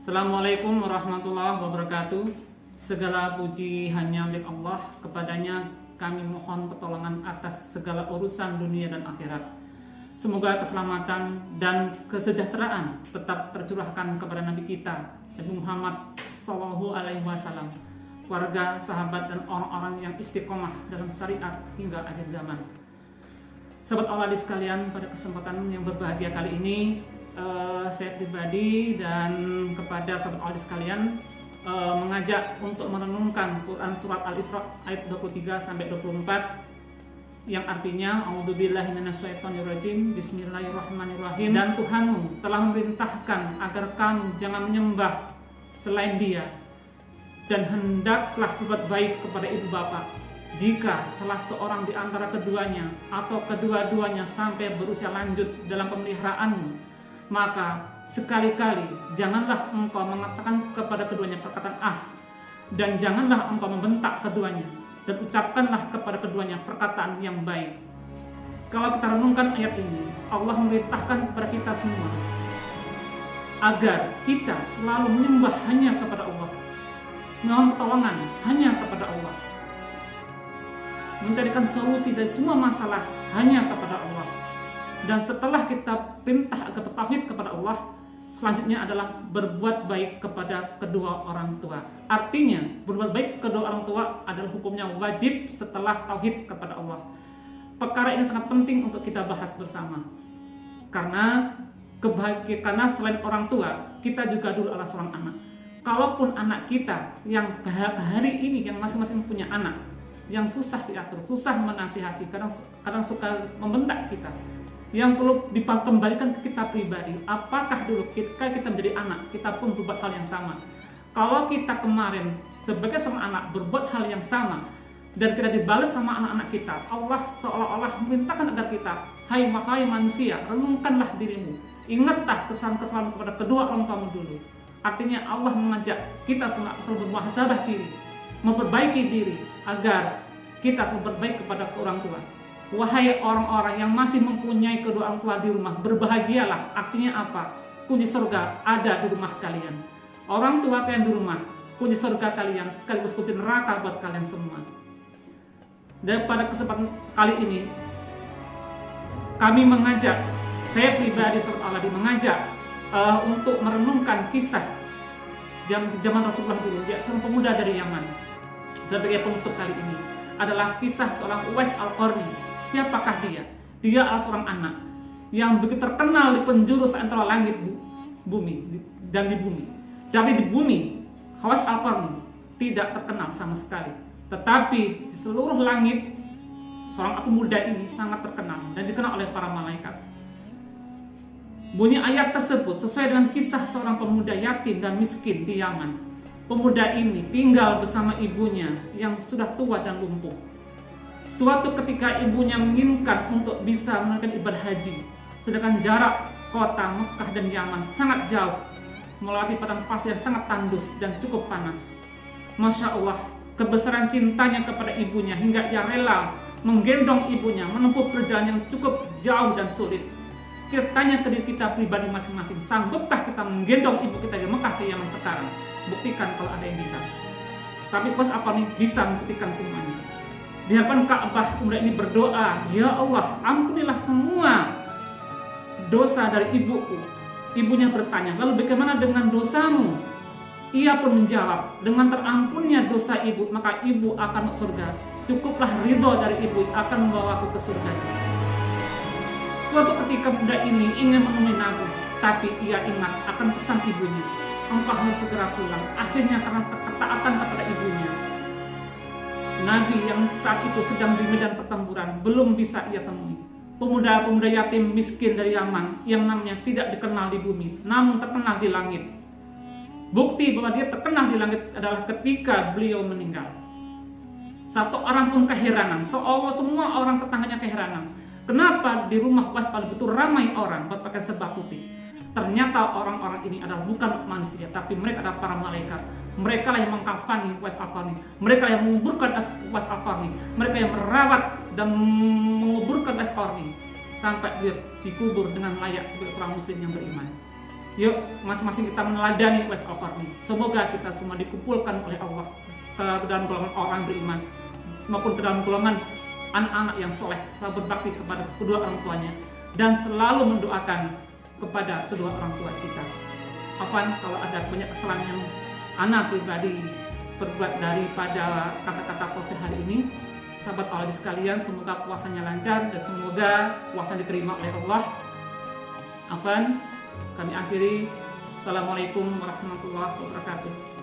Assalamualaikum warahmatullahi wabarakatuh. Segala puji hanya milik Allah. Kepadanya kami mohon pertolongan atas segala urusan dunia dan akhirat. Semoga keselamatan dan kesejahteraan tetap tercurahkan kepada Nabi kita, Nabi Muhammad SAW, keluarga, sahabat, dan orang-orang yang istiqomah dalam syariat hingga akhir zaman. Sahabat Allah sekalian, pada kesempatan yang berbahagia kali ini, saya pribadi dan kepada sahabat Allah sekalian mengajak untuk merenungkan Quran surat Al-Isra ayat 23 sampai 24 yang artinya A'udzubillahi minasyaitonirrajim, Bismillahirrahmanirrahim. Dan Tuhanmu telah memerintahkan agar kamu jangan menyembah selain Dia, dan hendaklah berbuat baik kepada ibu bapak. Jika salah seorang di antara keduanya atau kedua-duanya sampai berusia lanjut dalam pemeliharaanmu, maka sekali-kali janganlah engkau mengatakan kepada keduanya perkataan dan janganlah engkau membentak keduanya, dan ucapkanlah kepada keduanya perkataan yang baik. Kalau kita renungkan ayat ini, Allah memerintahkan kepada kita semua agar kita selalu menyembah hanya kepada Allah, mohon pertolongan hanya kepada Allah, mencarikan solusi dari semua masalah hanya kepada Allah. Dan setelah kita perintah agar bertauhid kepada Allah, selanjutnya adalah berbuat baik kepada kedua orang tua. Artinya, berbuat baik kedua orang tua adalah hukumnya wajib setelah tauhid kepada Allah. Perkara ini sangat penting untuk kita bahas bersama. Karena selain orang tua, kita juga dulu adalah seorang anak. Kalaupun anak kita yang hari ini yang masing-masing punya anak, yang susah diatur, susah menasihati, kadang suka membentak kita, yang perlu dikembalikan ke kita pribadi. Apakah dulu ketika kita menjadi anak, kita pun berbuat hal yang sama? Kalau kita kemarin sebagai seorang anak berbuat hal yang sama dan kita dibalas sama anak-anak kita, Allah seolah-olah memerintahkan agar kita, hai manusia, renungkanlah dirimu, ingatlah kesalahan-kesalahan kepada kedua orang tuamu dulu. Artinya Allah mengajak kita selalu bermuhasabah diri, memperbaiki diri agar kita selalu berbaik kepada orang tua. Wahai orang-orang yang masih mempunyai kedua orang tua di rumah, berbahagialah. Artinya apa? Kunci surga ada di rumah kalian. Orang tua kalian di rumah, kunci surga kalian sekaligus kunci neraka buat kalian semua. Dan pada kesempatan kali ini, kami mengajak, saya pribadi sahabat Allah mengajak untuk merenungkan kisah zaman Rasulullah dulu, seorang pemuda dari Yaman. Sebagai penutup kali ini adalah kisah seorang Uwais Al-Qarni. Siapakah dia? Dia adalah seorang anak yang begitu terkenal di penjuru antara langit bumi dan di bumi. Jadi di bumi, Uwais Al-Qarni tidak terkenal sama sekali. Tetapi di seluruh langit, seorang pemuda ini sangat terkenal dan dikenal oleh para malaikat. Bunyi ayat tersebut sesuai dengan kisah seorang pemuda yatim dan miskin di Yaman. Pemuda ini tinggal bersama ibunya yang sudah tua dan lumpuh. Suatu ketika ibunya menginginkan untuk bisa menunaikan ibadah haji, sedangkan jarak kota Mekah dan Yaman sangat jauh, melewati padang pasir yang sangat tandus dan cukup panas. Masya Allah, kebesaran cintanya kepada ibunya hingga ia rela menggendong ibunya menempuh perjalanan yang cukup jauh dan sulit. Kita tanya ke diri kita pribadi masing-masing, sanggupkah kita menggendong ibu kita di Mekah ke Yaman sekarang? Buktikan kalau ada yang bisa. Tapi pas apa nih bisa membuktikan semuanya. Di hadapan Ka'bah pemuda ini berdoa, ya Allah, ampunilah semua dosa dari ibuku. Ibunya bertanya, lalu bagaimana dengan dosamu? Ia pun menjawab, dengan terampunnya dosa ibu, maka ibu akan masuk surga. Cukuplah ridho dari ibu akan membawaku ke surga. Suatu ketika pemuda ini ingin menemui Nabi, tapi ia ingat akan pesan ibunya, engkau harus segera pulang. Akhirnya karena ketaatan kepada ibunya, Nabi yang saat itu sedang di medan pertempuran belum bisa ia temui. Pemuda-pemuda yatim miskin dari Yaman yang namanya tidak dikenal di bumi, namun terkenal di langit. Bukti bahwa dia terkenal di langit adalah ketika beliau meninggal. Satu orang pun keheranan, semua orang tetangganya keheranan. Kenapa di rumah Uwais kalau betul ramai orang berpakaian serba putih? Ternyata orang-orang ini adalah bukan manusia, tapi mereka adalah para malaikat. Mereka lah yang mengkafani Uwais Al-Qarni. Mereka yang menguburkan Uwais Al-Qarni. Mereka yang merawat dan menguburkan Uwais Al-Qarni sampai dia dikubur dengan layak sebagai seorang muslim yang beriman. Yuk masing-masing kita meneladani Uwais Al-Qarni. Semoga kita semua dikumpulkan oleh Allah ke dalam golongan orang beriman maupun ke dalam golongan anak-anak yang soleh, selalu berbakti kepada kedua orang tuanya dan selalu mendoakan kepada kedua orang tua kita. Afwan kalau ada banyak kesalahan yang ana pribadi berbuat daripada kata-kata puasa hari ini. Sahabat Allah sekalian, semoga puasanya lancar dan semoga puasa diterima oleh Allah. Afwan, kami akhiri. Assalamualaikum warahmatullahi wabarakatuh.